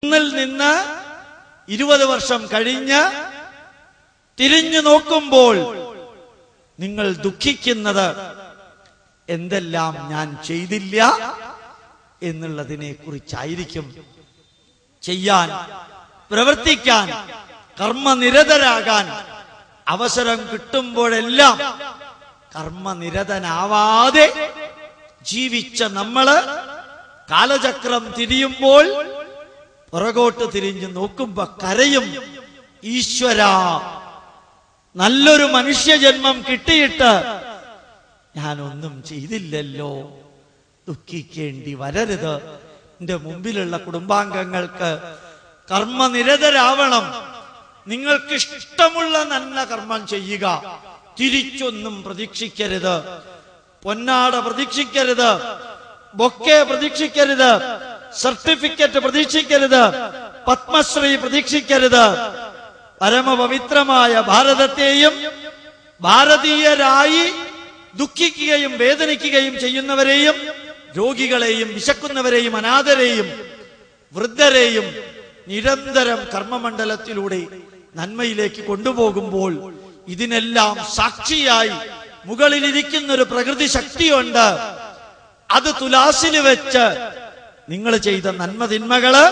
ഇന്നിൽ നിന്ന് 20 വർഷം കഴിഞ്ഞ് തിരിഞ്ഞു നോക്കുമ്പോൾ നിങ്ങൾ ദുഃഖിക്കുന്നത് എന്തെല്ലാം ഞാൻ ചെയ്തില്ല എന്നുള്ളതിനെ കുറിച്ചായിരിക്കും. ചെയ്യാൻ, പ്രവർത്തിക്കാൻ, കർമ്മനിരതരാകാൻ അവസരം കിട്ടുമ്പോഴെല്ലാം കർമ്മനിരതനാവാതെ ജീവിച്ച നമ്മള് കാലചക്രം തിരിയുമ്പോൾ പുറകോട്ട് തിരിഞ്ഞു നോക്കുമ്പോ കരയും. ഈശ്വര, നല്ലൊരു മനുഷ്യജന്മം കിട്ടിയിട്ട് ഞാനൊന്നും ചെയ്തില്ലല്ലോ. ദുഃഖിക്കേണ്ടി വരരുത്. എന്റെ മുമ്പിലുള്ള കുടുംബാംഗങ്ങൾക്ക് കർമ്മനിരതരാവണം. നിങ്ങൾക്ക് ഇഷ്ടമുള്ള നല്ല കർമ്മം ചെയ്യുക. തിരിച്ചൊന്നും പ്രതീക്ഷിക്കരുത്. പൊന്നാട പ്രതീക്ഷിക്കരുത്, ബൊക്കെ പ്രതീക്ഷിക്കരുത്, സർട്ടിഫിക്കറ്റ് പ്രതീക്ഷിക്കരുത്, പത്മശ്രീ പ്രതീക്ഷിക്കരുത്. പരമപവിത്രമായ ഭാരതത്തെയും ഭാരതീയരായി ദുഃഖിക്കുകയും വേദനിക്കുകയും ചെയ്യുന്നവരെയും, രോഗികളെയും, വിശക്കുന്നവരെയും, അനാഥരെയും, വൃദ്ധരെയും നിരന്തരം കർമ്മമണ്ഡലത്തിലൂടെ നന്മയിലേക്ക് കൊണ്ടുപോകുമ്പോൾ ഇതിനെല്ലാം സാക്ഷിയായി മുകളിലിരിക്കുന്നൊരു പ്രകൃതി ശക്തിയുണ്ട്. അത് തുലാസിൽ വെച്ച് നിങ്ങൾ ചെയ്ത നന്മതിന്മകള്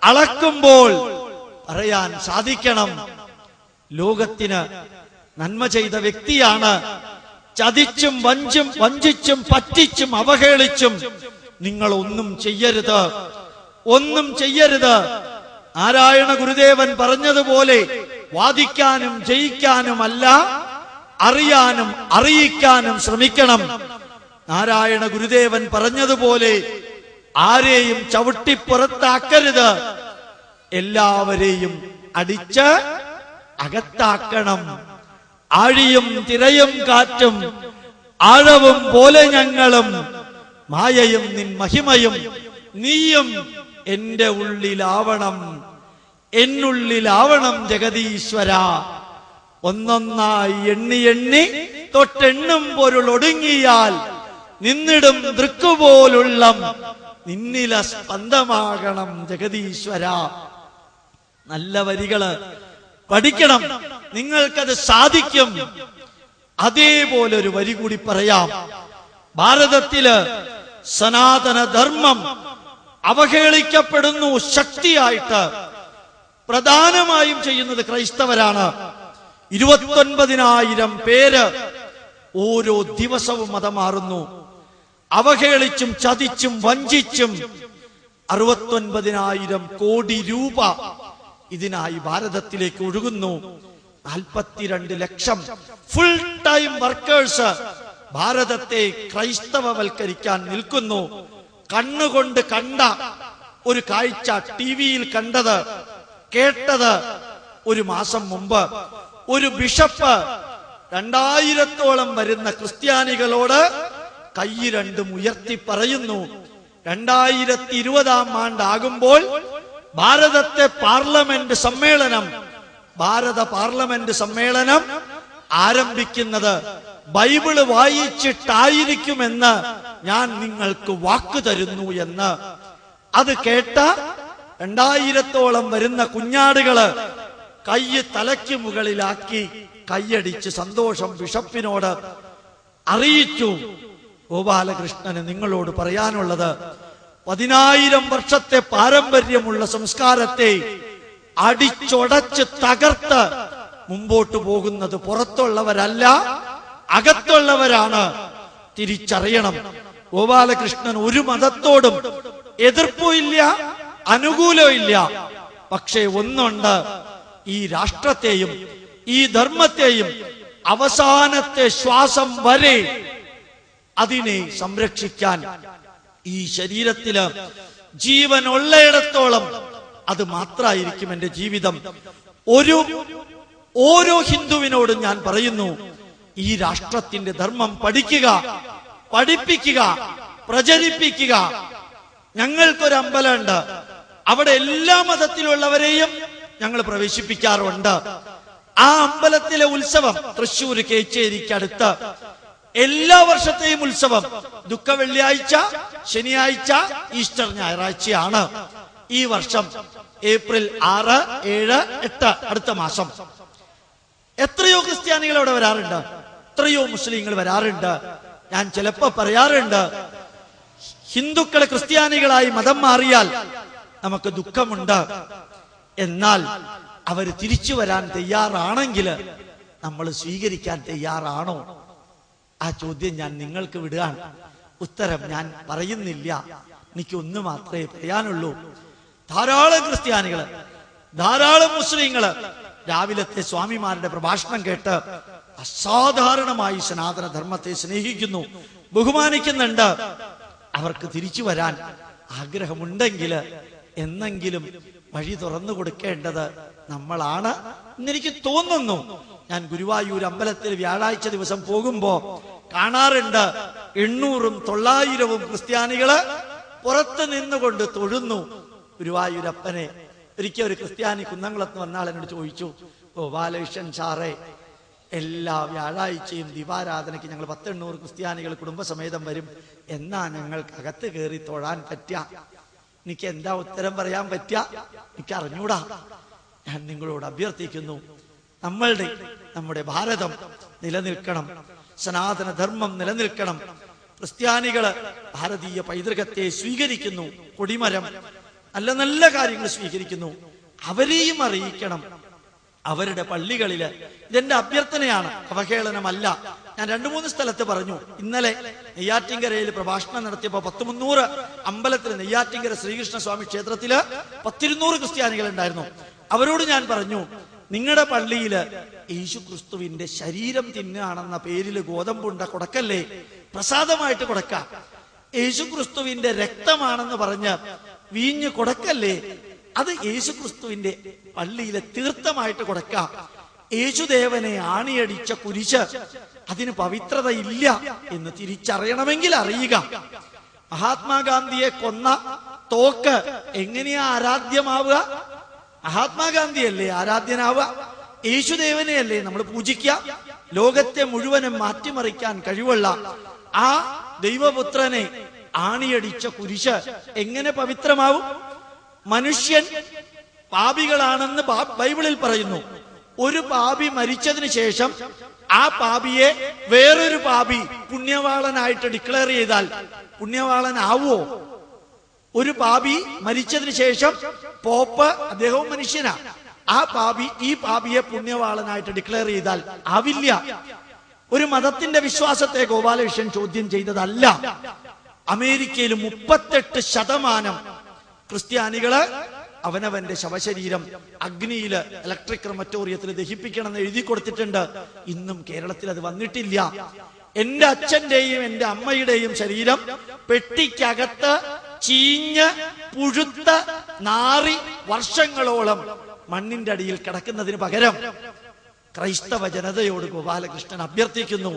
അളക്കുമ്പോൾ പറയാൻ സാധിക്കണം, ലോകത്തിന് നന്മ ചെയ്ത വ്യക്തിയാണ്. ചതിച്ചും വഞ്ചിച്ചും പറ്റിച്ചും അവഹേളിച്ചും നിങ്ങൾ ഒന്നും ചെയ്യരുത്, ഒന്നും ചെയ്യരുത്. നാരായണ ഗുരുദേവൻ പറഞ്ഞതുപോലെ വാദിക്കാനും ജയിക്കാനുമല്ല, അറിയാനും അറിയിക്കാനും ശ്രമിക്കണം. നാരായണ ഗുരുദേവൻ പറഞ്ഞതുപോലെ ആരെയും ചവിട്ടിപ്പുറത്താക്കരുത്, എല്ലാവരെയും അടിച്ച് അകത്താക്കണം. ആഴിയും തിരയും കാറ്റും ആഴവും പോലെ ഞങ്ങളും, മായയും നിൻ മഹിമയും നീയും എന്റെ ഉള്ളിലാവണം, എന്നുള്ളിലാവണം ജഗദീശ്വര. ഒന്നൊന്നായി എണ്ണി എണ്ണി തൊട്ടെണ്ണും പൊരുൾ ഒടുങ്ങിയാൽ നിന്നിടും ദൃക്കുപോലുള്ള നിന്നില സ്പന്ദമാകണം ജഗദീശ്വര. നല്ല വരികള് പഠിക്കണം, നിങ്ങൾക്കത് സാധിക്കും. അതേപോലെ ഒരു വരി കൂടി പറയാം. ഭാരതത്തില് സനാതന ധർമ്മം അവഹേളിക്കപ്പെടുന്നു. ശക്തിയായിട്ട് പ്രധാനമായും ചെയ്യുന്നത് ക്രൈസ്തവരാണ്. 29,000 പേര് ഓരോ ദിവസവും മതം മാറുന്നു. അവഹേളിച്ചും ചതിച്ചും വഞ്ചിച്ചും 69,000 കോടി രൂപ ഇതിനായി ഭാരതത്തിലേക്ക് ഒഴുകുന്നു. 42 ലക്ഷം ഫുൾ ടൈം വർക്കേഴ്സ് ഭാരതത്തെ ക്രൈസ്തവവൽക്കരിക്കാൻ നിൽക്കുന്നു. കണ്ണുകൊണ്ട് കണ്ട ഒരു കാഴ്ച, ടിവിയിൽ കണ്ടത് കേട്ടത്, ഒരു മാസം മുമ്പ് ഒരു ബിഷപ്പ് 2000-ഓളം വരുന്ന ക്രിസ്ത്യാനികളോട് കൈ രണ്ടും ഉയർത്തി പറയുന്നു, 2020 ആണ്ടാകുമ്പോൾ ഭാരത പാർലമെന്റ് സമ്മേളനം ആരംഭിക്കുന്നത് ബൈബിള് വായിച്ചിട്ടായിരിക്കുമെന്ന് ഞാൻ നിങ്ങൾക്ക് വാക്ക് തരുന്നു എന്ന്. അത് കേട്ട 2000-ഓളം വരുന്ന കുഞ്ഞാടുകള് കൈ തലയ്ക്ക് മുകളിലാക്കി കൈയടിച്ച് സന്തോഷം ബിഷപ്പിനോട് അറിയിച്ചു. ഗോപാലകൃഷ്ണന് നിങ്ങളോട് പറയാനുള്ളത്, 10,000 വർഷത്തെ പാരമ്പര്യമുള്ള സംസ്കാരത്തെ അടിച്ചൊടച്ച് തകർത്ത് മുമ്പോട്ട് പോകുന്നത് പുറത്തുള്ളവരല്ല, അകത്തുള്ളവരാണ്. തിരിച്ചറിയണം. ഗോപാലകൃഷ്ണൻ ഒരു മതത്തോടും എതിർപ്പുമില്ല, അനുകൂലമില്ല. പക്ഷേ ഒന്നുണ്ട്, ഈ രാഷ്ട്രത്തെയും ഈ ധർമ്മത്തെയും അവസാനത്തെ ശ്വാസം വരെ അതിനെ സംരക്ഷിക്കാൻ ഈ ശരീരത്തില് ജീവൻ ഉള്ളയിടത്തോളം അത് മാത്രമായിരിക്കും എന്റെ ജീവിതം. ഓരോ ഹിന്ദുവിനോടും ഞാൻ പറയുന്നു, ഈ രാഷ്ട്രത്തിന്റെ ധർമ്മം പഠിക്കുക, പഠിപ്പിക്കുക, പ്രചരിപ്പിക്കുക. ഞങ്ങൾക്കൊരു അമ്പലമുണ്ട്, അവിടെ എല്ലാ മതത്തിലുള്ളവരെയും ഞങ്ങൾ പ്രവേശിപ്പിക്കാറുണ്ട്. ആ അമ്പലത്തിലെ ഉത്സവം തൃശ്ശൂർ കേച്ചേരിക്കടുത്ത് എല്ലാ വർഷത്തെയും ഉത്സവം ദുഃഖ വെള്ളിയാഴ്ച, ശനിയാഴ്ച, ഈസ്റ്റർ ഞായറാഴ്ചയാണ്. ഈ വർഷം ഏപ്രിൽ 6, 7, 8 അടുത്ത മാസം എത്രയോ ക്രിസ്ത്യാനികൾ അവിടെ വരാറുണ്ട്, എത്രയോ മുസ്ലിങ്ങൾ വരാറുണ്ട്. ഞാൻ ചിലപ്പോ പറയാറുണ്ട്, ഹിന്ദുക്കളെ ക്രിസ്ത്യാനികളായി മതം മാറിയാൽ നമുക്ക് ദുഃഖമുണ്ട്. എന്നാൽ അവർ തിരിച്ചു വരാൻ തയ്യാറാണെങ്കിൽ നമ്മൾ സ്വീകരിക്കാൻ തയ്യാറാണോ? ആ ചോദ്യം ഞാൻ നിങ്ങൾക്ക് വിടുകയാണ്. ഉത്തരം ഞാൻ പറയുന്നില്ല. എനിക്ക് ഒന്ന് മാത്രമേ പറയാനുള്ളൂ. ധാരാളം ക്രിസ്ത്യാനികള്, ധാരാളം മുസ്ലിങ്ങള് രാവിലത്തെ സ്വാമിമാരുടെ പ്രഭാഷണം കേട്ട് അസാധാരണമായി സനാതന ധർമ്മത്തെ സ്നേഹിക്കുന്നു, ബഹുമാനിക്കുന്നുണ്ട്. അവർക്ക് തിരിച്ചു വരാൻ ആഗ്രഹമുണ്ടെങ്കിൽ എന്നെങ്കിലും വഴി തുറന്നു കൊടുക്കേണ്ടത് നമ്മളാണ് എന്നെനിക്ക് തോന്നുന്നു. ഞാൻ ഗുരുവായൂർ അമ്പലത്തിൽ വ്യാഴാഴ്ച ദിവസം പോകുമ്പോ കാണാറുണ്ട് 800ഉം 900ഉം ക്രിസ്ത്യാനികള് പുറത്ത് നിന്നുകൊണ്ട് തൊഴുന്നു ഗുരുവായൂരപ്പനെ. ഒരിക്കൽ ഒരു ക്രിസ്ത്യാനി കുന്നംകുളത്ത് വന്നാൾ എന്നോട് ചോദിച്ചു, ഗോപാലകൃഷ്ണൻ സാറേ, എല്ലാ വ്യാഴാഴ്ചയും ദീപാരാധനയ്ക്ക് ഞങ്ങൾ 10-800 ക്രിസ്ത്യാനികൾ കുടുംബസമേതം വരും, എന്നാ ഞങ്ങൾക്ക് അകത്ത് കയറി തൊഴാൻ പറ്റുക? എനിക്ക് എന്താ ഉത്തരം പറയാൻ പറ്റുക? എനിക്ക് അറിഞ്ഞൂടാ. ഞാൻ നിങ്ങളോട് അഭ്യർത്ഥിക്കുന്നു, നമ്മുടെ ഭാരതം നിലനിൽക്കണം, സനാതന ധർമ്മം നിലനിൽക്കണം. ക്രിസ്ത്യാനികള് ഭാരതീയ പൈതൃകത്തെ സ്വീകരിക്കുന്നു, കൊടിമരം, നല്ല നല്ല കാര്യങ്ങൾ സ്വീകരിക്കുന്നു. അവരെയും അറിയിക്കണം അവരുടെ പള്ളികളില്. ഇതെന്റെ അഭ്യർത്ഥനയാണ്, അവഹേളനമല്ല. ഞാൻ 2-3 സ്ഥലത്ത് പറഞ്ഞു. ഇന്നലെ നെയ്യാറ്റിൻകരയിൽ പ്രഭാഷണം നടത്തിയപ്പോ 10-300 അമ്പലത്തിൽ, നെയ്യാറ്റിൻകര ശ്രീകൃഷ്ണ സ്വാമി ക്ഷേത്രത്തില് 10-200 ക്രിസ്ത്യാനികൾ ഉണ്ടായിരുന്നു. അവരോട് ഞാൻ പറഞ്ഞു, നിങ്ങളുടെ പള്ളിയില് യേശു ക്രിസ്തുവിന്റെ ശരീരം തിന്നുകയാണെന്ന പേരിൽ ഗോതമ്പുണ്ട കൊടുക്കല്ലേ, പ്രസാദമായിട്ട് കൊടുക്കാം. യേശു ക്രിസ്തുവിന്റെ രക്തമാണെന്ന് പറഞ്ഞ് വീഞ്ഞ് കൊടുക്കല്ലേ, അത് യേശു ക്രിസ്തുവിന്റെ പള്ളിയിലെ തീർത്ഥമായിട്ട് കൊടുക്കാം. യേശുദേവനെ ആണിയടിച്ച കുരിശ്, അതിന് പവിത്രത ഇല്ല എന്ന് തിരിച്ചറിയണമെങ്കിൽ അറിയുക. മഹാത്മാഗാന്ധിയെ കൊന്ന തോക്ക് എങ്ങനെയാ ആരാധ്യമാവുക? മഹാത്മാഗാന്ധിയല്ലേ ആരാധ്യനാവുക? യേശുദേവനെയല്ലേ നമ്മൾ പൂജിക്കുക? ലോകത്തെ മുഴുവനും മാറ്റിമറിക്കാൻ കഴിവുള്ള ആ ദൈവപുത്രനെ ആണിയടിച്ച കുരിശ് എങ്ങനെ പവിത്രമാവും? മനുഷ്യൻ പാപികളാണെന്ന് ബൈബിളിൽ പറയുന്നു. ഒരു പാപി മരിച്ചതിന് ശേഷം ആ പാപിയെ വേറൊരു പാപി പുണ്യവാളനായിട്ട് ഡിക്ലെയർ ചെയ്താൽ പുണ്യവാളനാവോ? ഒരു പാപി മരിച്ചതിന് ശേഷം പോപ്പ്, അദ്ദേഹവും മനുഷ്യനാ, ആ പാപി ഈ പാപിയെ പുണ്യവാളനായിട്ട് ഡിക്ലെയർ ചെയ്താൽ ആവില്ല. ഒരു മതത്തിന്റെ വിശ്വാസത്തെ ഗോപാലകൃഷ്ണൻ ചോദ്യം ചെയ്തതല്ല. അമേരിക്കയിൽ 38% ക്രിസ്ത്യാനികള് അവനവന്റെ ശവശരീരം അഗ്നിയില് ഇലക്ട്രിക് ക്രമറ്റോറിയത്തിൽ ദഹിപ്പിക്കണമെന്ന് എഴുതി കൊടുത്തിട്ടുണ്ട്. ഇന്നും കേരളത്തിൽ അത് വന്നിട്ടില്ല. എന്റെ അച്ഛന്റെയും എന്റെ അമ്മയുടെയും ശരീരം പെട്ടിക്കകത്ത് ചീഞ്ഞ് പുഴുത്ത് നാറി വർഷങ്ങളോളം മണ്ണിന്റെ അടിയിൽ കിടക്കുന്നതിന് പകരം ക്രൈസ്തവ ജനതയോട് ഗോപാലകൃഷ്ണൻ അഭ്യർത്ഥിക്കുന്നു,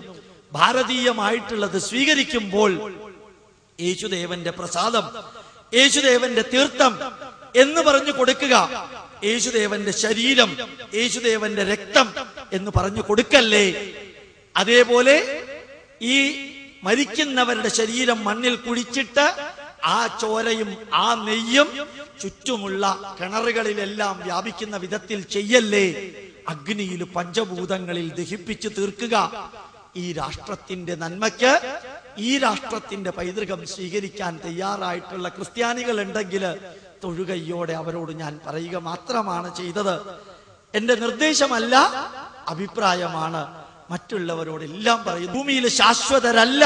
ഭാരതീയമായിട്ടുള്ളത് സ്വീകരിക്കുമ്പോൾ യേശുദേവന്റെ പ്രസാദം, യേശുദേവന്റെ തീർത്ഥം എന്ന് പറഞ്ഞു കൊടുക്കുക. യേശുദേവന്റെ ശരീരം, യേശുദേവന്റെ രക്തം എന്ന് പറഞ്ഞു കൊടുക്കല്ലേ. അതേപോലെ ഈ മരിക്കുന്നവരുടെ ശരീരം മണ്ണിൽ കുഴിച്ചിട്ട് ആ ചോരയും ആ നെയ്യും ചുറ്റുമുള്ള കിണറുകളിലെല്ലാം വ്യാപിക്കുന്ന വിധത്തിൽ ചെയ്യല്ലേ. അഗ്നിയിൽ പഞ്ചഭൂതങ്ങളിൽ ദഹിപ്പിച്ചു തീർക്കുക. ഈ രാഷ്ട്രത്തിന്റെ നന്മയ്ക്ക്, ഈ രാഷ്ട്രത്തിന്റെ പൈതൃകം സ്വീകരിക്കാൻ തയ്യാറായിട്ടുള്ള ക്രിസ്ത്യാനികൾ ഉണ്ടെങ്കിൽ തൊഴുകയ്യോടെ അവരോട് ഞാൻ പറയുക മാത്രമാണ് ചെയ്തത്. എന്റെ നിർദ്ദേശമല്ല, അഭിപ്രായമാണ്. മറ്റുള്ളവരോടെല്ലാം പറയുന്നു, ഭൂമിയിൽ ശാശ്വതരല്ല.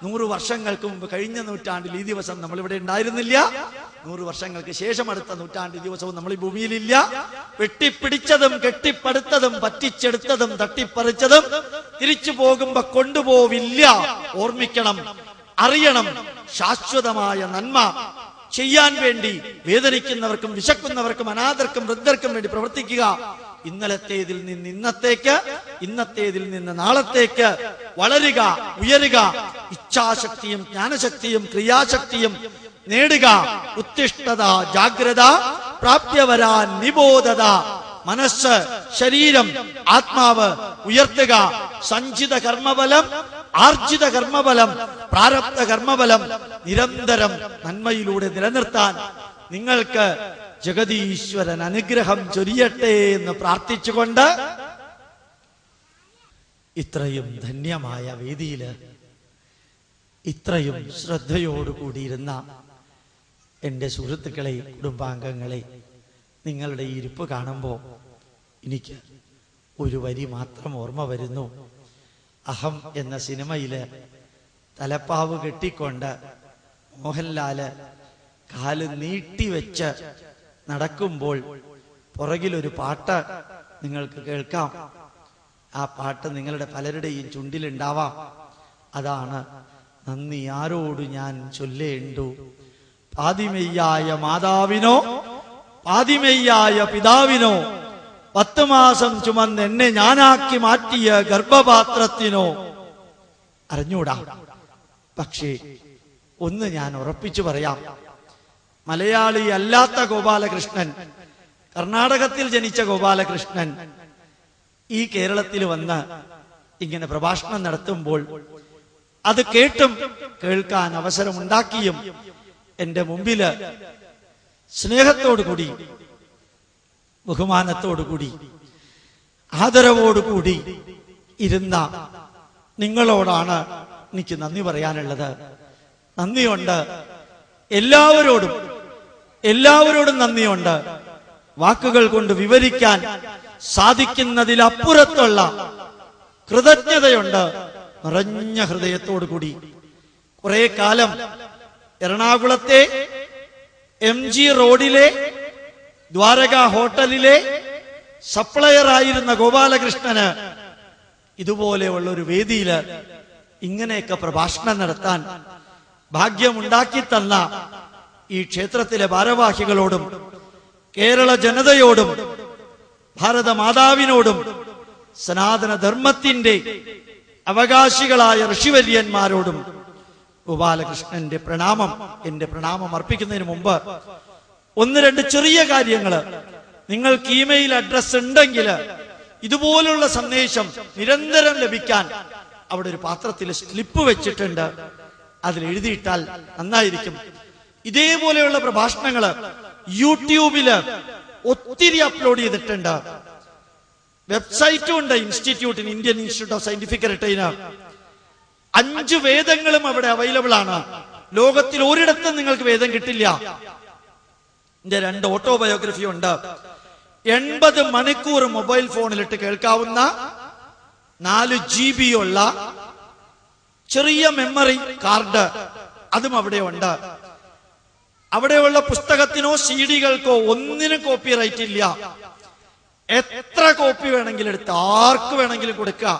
100 വർഷങ്ങൾക്ക് മുമ്പ്, കഴിഞ്ഞ നൂറ്റാണ്ടിൽ ഈ ദിവസം നമ്മളിവിടെ ഉണ്ടായിരുന്നില്ല. 100 വർഷങ്ങൾക്ക് ശേഷം അടുത്ത നൂറ്റാണ്ട് ഈ ദിവസവും നമ്മൾ ഈ ഭൂമിയിലില്ല. വെട്ടിപ്പിടിച്ചതും കെട്ടിപ്പടുത്തതും പറ്റിച്ചെടുത്തതും തട്ടിപ്പറിച്ചതും തിരിച്ചു പോകുമ്പോ കൊണ്ടുപോവില്ല. ഓർമ്മിക്കണം, അറിയണം. ശാശ്വതമായ നന്മ ചെയ്യാൻ വേണ്ടി വേദനിക്കുന്നവർക്കും വിശക്കുന്നവർക്കും അനാഥർക്കും വൃദ്ധർക്കും വേണ്ടി പ്രവർത്തിക്കുക. ഇന്നലത്തേതിൽ നിന്ന് ഇന്നത്തേക്ക്, ഇന്നത്തേതിൽ നിന്ന് നാളത്തേക്ക് വളരുക, ഉയരുക. ഇച്ഛാശക്തിയും ജ്ഞാനശക്തിയും ക്രിയാശക്തിയും നേടുക. ഉത്തിഷ്ഠത ജാഗ്രത പ്രാപ്യവരാൻ നിബോധത. മനസ്സ്, ശരീരം, ആത്മാവ് ഉയർത്തുക. സഞ്ചിത കർമ്മബലം, ആർജിത കർമ്മബലം, പ്രാരബ്ധ കർമ്മബലം നിരന്തരം നന്മയിലൂടെ നിലനിർത്താൻ നിങ്ങൾക്ക് ജഗതീശ്വരൻ അനുഗ്രഹം ചൊരിയട്ടെ എന്ന് പ്രാർത്ഥിച്ചുകൊണ്ട് ഇത്രയും ധന്യമായ വേദിയില് ഇത്രയും ശ്രദ്ധയോടുകൂടിയിരുന്ന എൻ്റെ സുഹൃത്തുക്കളെ, കുടുംബാംഗങ്ങളെ, നിങ്ങളുടെ ഈ ഇരിപ്പ് കാണുമ്പോൾ എനിക്ക് ഒരു വരി മാത്രം ഓർമ്മ വരുന്നു. അഹം എന്ന സിനിമയില് തലപ്പാവ് കെട്ടിക്കൊണ്ട് മോഹൻലാല് കാല് നീട്ടിവെച്ച് നടക്കുമ്പോൾ പുറകിലൊരു പാട്ട് നിങ്ങൾക്ക് കേൾക്കാം. ആ പാട്ട് നിങ്ങളുടെ പലരുടെയും ചുണ്ടിലുണ്ടാവാം. അതാണ് നന്ദി ആരോട് ഞാൻ ചൊല്ലേണ്ടു, പാതിമെയ്യായ മാതാവിനോ പാതിമെയ്യായ പിതാവിനോ 10 മാസം ചുമന്ന് എന്നെ ഞാനാക്കി മാറ്റിയ ഗർഭപാത്രത്തിനോ. അറിഞ്ഞൂടാ, പക്ഷേ ഒന്ന് ഞാൻ ഉറപ്പിച്ചു പറയാം. മലയാളി അല്ലാത്ത ഗോപാലകൃഷ്ണൻ, കർണാടകത്തിൽ ജനിച്ച ഗോപാലകൃഷ്ണൻ ഈ കേരളത്തിൽ വന്ന് ഇങ്ങനെ പ്രഭാഷണം നടത്തുമ്പോൾ അത് കേട്ടും കേൾക്കാൻ അവസരമുണ്ടാക്കിയും എന്റെ മുമ്പില് സ്നേഹത്തോടുകൂടി, ബഹുമാനത്തോടുകൂടി, ആദരവോടുകൂടി ഇരുന്ന നിങ്ങളോടാണ് എനിക്ക് നന്ദി പറയാനുള്ളത്. നന്ദിയുണ്ട് എല്ലാവരോടും നന്ദിയുണ്ട്. വാക്കുകൾ കൊണ്ട് വിവരിക്കാൻ സാധിക്കുന്നതിലപ്പുറത്തുള്ള കൃതജ്ഞതയുണ്ട്. നിറഞ്ഞ ഹൃദയത്തോടു കൂടി കുറെ കാലം എറണാകുളത്തെ MG റോഡിലെ ദ്വാരക ഹോട്ടലിലെ സപ്ലയർ ആയിരുന്ന ഗോപാലകൃഷ്ണന് ഇതുപോലെയുള്ള ഒരു വേദിയില് ഇങ്ങനെയൊക്കെ പ്രഭാഷണം നടത്താൻ ഭാഗ്യമുണ്ടാക്കി തന്ന ഈ ക്ഷേത്രത്തിലെ ഭാരവാഹികളോടും കേരള ജനതയോടും ഭാരതമാതാവിനോടും സനാതന ധർമ്മത്തിന്റെ അവകാശികളായ ഋഷിവര്യന്മാരോടും ഗോപാലകൃഷ്ണന്റെ എന്റെ പ്രണാമം അർപ്പിക്കുന്നതിന് മുമ്പ് 1-2 ചെറിയ കാര്യങ്ങള്. നിങ്ങൾക്ക് ഇമെയിൽ അഡ്രസ് ഉണ്ടെങ്കിൽ ഇതുപോലുള്ള സന്ദേശം നിരന്തരം ലഭിക്കാൻ അവിടെ ഒരു പാത്രത്തിൽ സ്ലിപ്പ് വെച്ചിട്ടുണ്ട്, അതിൽ എഴുതിയിട്ടാൽ നന്നായിരിക്കും. ഇതേപോലെയുള്ള പ്രഭാഷണങ്ങള് യൂട്യൂബില് ഒത്തിരി അപ്ലോഡ് ചെയ്തിട്ടുണ്ട്. വെബ്സൈറ്റും ഉണ്ട് ഇൻസ്റ്റിറ്റ്യൂട്ടിന്, ഇന്ത്യൻ ഇൻസ്റ്റിറ്റ്യൂട്ട് ഓഫ് സയന്റിഫിക് റിട്ടൈനർ. 5 വേദങ്ങളും അവിടെ അവൈലബിൾ ആണ്. ലോകത്തിൽ ഒരിടത്തും നിങ്ങൾക്ക് വേദം കിട്ടില്ല. എന്റെ 2 ഓട്ടോബയോഗ്രഫി ഉണ്ട്. 80 മണിക്കൂർ മൊബൈൽ ഫോണിലിട്ട് കേൾക്കാവുന്ന 4 GB ഉള്ള ചെറിയ മെമ്മറി കാർഡ്, അതും അവിടെ ഉണ്ട്. അവിടെയുള്ള പുസ്തകത്തിനോ CD-കൾക്കോ ഒന്നിനും കോപ്പിറൈറ്റ് ഇല്ല. എത്ര കോപ്പി വേണമെങ്കിലും എടുത്ത് ആർക്ക് വേണമെങ്കിലും കൊടുക്കുക.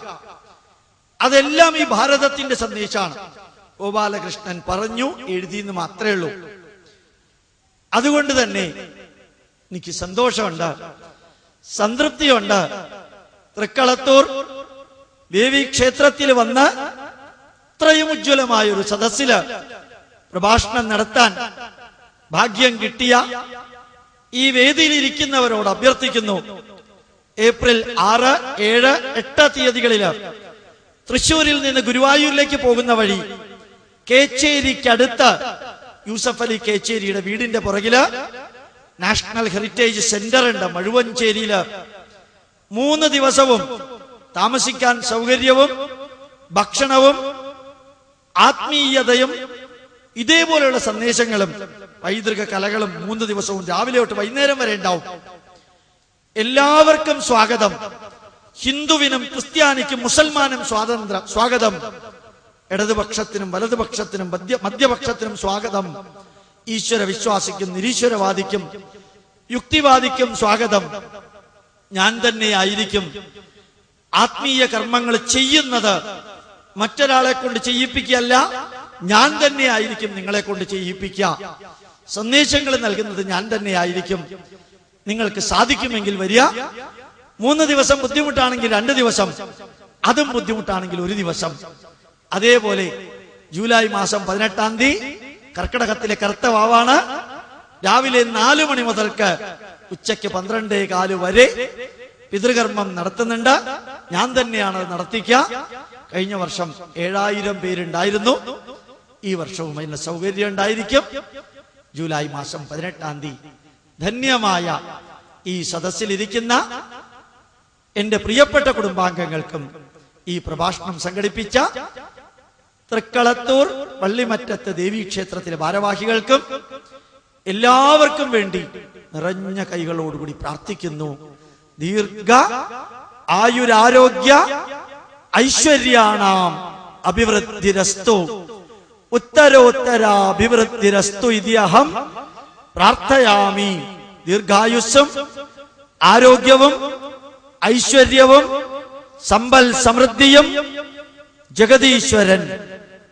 അതെല്ലാം ഈ ഭാരതത്തിന്റെ സന്ദേശമാണ്. ഗോപാലകൃഷ്ണൻ പറഞ്ഞു എഴുതിയെന്ന് മാത്രമേ ഉള്ളൂ. അതുകൊണ്ട് തന്നെ എനിക്ക് സന്തോഷമുണ്ട്, സംതൃപ്തിയുണ്ട്. തൃക്കളത്തൂർ ദേവി ക്ഷേത്രത്തിൽ വന്ന് ഇത്രയും ഉജ്ജ്വലമായ ഒരു സദസ്സില് പ്രഭാഷണം നടത്താൻ ഭാഗ്യം കിട്ടിയ ഈ വേദിയിൽ ഇരിക്കുന്നവരോട് അഭ്യർത്ഥിക്കുന്നു, ഏപ്രിൽ 6, 7, 8 തീയതികളില് തൃശ്ശൂരിൽ നിന്ന് ഗുരുവായൂരിലേക്ക് പോകുന്ന വഴി കേച്ചേരിക്കടുത്ത് യൂസഫ് അലി കേച്ചേരിയുടെ വീടിന്റെ പുറകില് നാഷണൽ ഹെറിറ്റേജ് സെന്റർ ഉണ്ട് മഴുവഞ്ചേരിയില്. 3 ദിവസവും താമസിക്കാൻ സൗകര്യവും ഭക്ഷണവും ആത്മീയതയും ഇതേപോലെയുള്ള സന്ദേശങ്ങളും പൈതൃക കലകളും 3 ദിവസവും രാവിലെ തൊട്ട് വൈകുന്നേരം വരെ ഉണ്ടാവും. എല്ലാവർക്കും സ്വാഗതം. ഹിന്ദുവിനും ക്രിസ്ത്യാനിക്കും മുസൽമാനും സ്വാഗതം. ഇടതുപക്ഷത്തിനും വലതുപക്ഷത്തിനും മധ്യപക്ഷത്തിനും സ്വാഗതം. ഈശ്വര വിശ്വാസിക്കും നിരീശ്വരവാദിക്കും യുക്തിവാദിക്കും സ്വാഗതം. ഞാൻ തന്നെയായിരിക്കും ആത്മീയ കർമ്മങ്ങൾ ചെയ്യുന്നത്. മറ്റൊരാളെ കൊണ്ട് ചെയ്യിപ്പിക്കുകയല്ല, ഞാൻ തന്നെയായിരിക്കും നിങ്ങളെ കൊണ്ട് ചെയ്യിപ്പിക്കുക. സന്ദേശങ്ങൾ നൽകുന്നത് ഞാൻ തന്നെയായിരിക്കും. നിങ്ങൾക്ക് സാധിക്കുമെങ്കിൽ വരിക. 3 ദിവസം ബുദ്ധിമുട്ടാണെങ്കിൽ 2 ദിവസം, അതും ബുദ്ധിമുട്ടാണെങ്കിൽ 1 ദിവസം. അതേപോലെ ജൂലൈ മാസം 18-ാം തീയതി കർക്കിടകത്തിലെ കറുത്ത വാവാണ്. രാവിലെ 4 മണി മുതൽക്ക് ഉച്ചയ്ക്ക് 12:15 വരെ പിതൃകർമ്മം നടത്തുന്നുണ്ട്. ഞാൻ തന്നെയാണ് നടത്തിക്കുക. കഴിഞ്ഞ വർഷം 7000 പേരുണ്ടായിരുന്നു. ഈ വർഷവും അതിന് സൗകര്യം ഉണ്ടായിരിക്കും. ജൂലൈ മാസം 18-ാം തീയതി ധന്യമായ ഈ സദസ്സിലിരിക്കുന്ന എന്റെ പ്രിയപ്പെട്ട കുടുംബാംഗങ്ങൾക്കും ഈ പ്രഭാഷണം സംഘടിപ്പിച്ച തൃക്കളത്തൂർ പള്ളിമറ്റത്ത് ദേവീക്ഷേത്രത്തിലെ ഭാരവാഹികൾക്കും എല്ലാവർക്കും വേണ്ടി നിറഞ്ഞ കൈകളോടുകൂടി പ്രാർത്ഥിക്കുന്നു. ദീർഘ ആയുരാരോഗ്യ ഐശ്വര്യാണാം അഭിവൃദ്ധിരസ്തു ഉത്തരോത്തരാഭിവൃദ്ധിരസ്തു ഇതി അഹം പ്രാർത്ഥയാമി. ദീർഘായുസ്സും ആരോഗ്യവും ഐശ്വര്യവും സമ്പൽ സമൃദ്ധിയും ജഗതീശ്വരൻ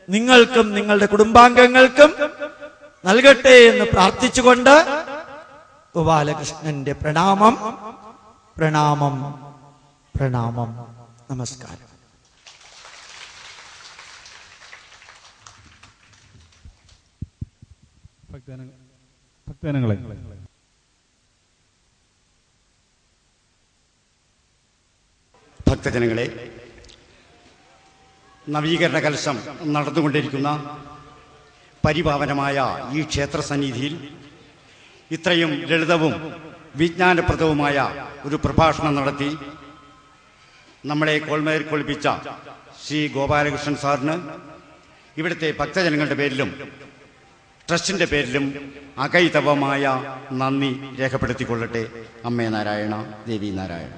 നിങ്ങൾക്കും നിങ്ങളുടെ കുടുംബാംഗങ്ങൾക്കും നൽകട്ടെ എന്ന് പ്രാർത്ഥിച്ചുകൊണ്ട് ഗോപാലകൃഷ്ണന്റെ പ്രണാമം പ്രണാമം പ്രണാമം. നമസ്കാരം. ഭക്തജനങ്ങളെ, നവീകരണ കലശം നടന്നുകൊണ്ടിരിക്കുന്ന പരിപാവനമായ ഈ ക്ഷേത്ര സന്നിധിയിൽ ഇത്രയും ലളിതവും വിജ്ഞാനപ്രദവുമായ ഒരു പ്രഭാഷണം നടത്തി നമ്മളെ കോൾമേർ കൊളിപ്പിച്ച ശ്രീ ഗോപാലകൃഷ്ണൻ സാറിന് ഇവിടുത്തെ ഭക്തജനങ്ങളുടെ പേരിലും ട്രസ്റ്റിന്റെ പേരിലും അകൈതവമായ നന്ദി രേഖപ്പെടുത്തിക്കൊള്ളട്ടെ. അമ്മേ നാരായണ, ദേവി നാരായണ.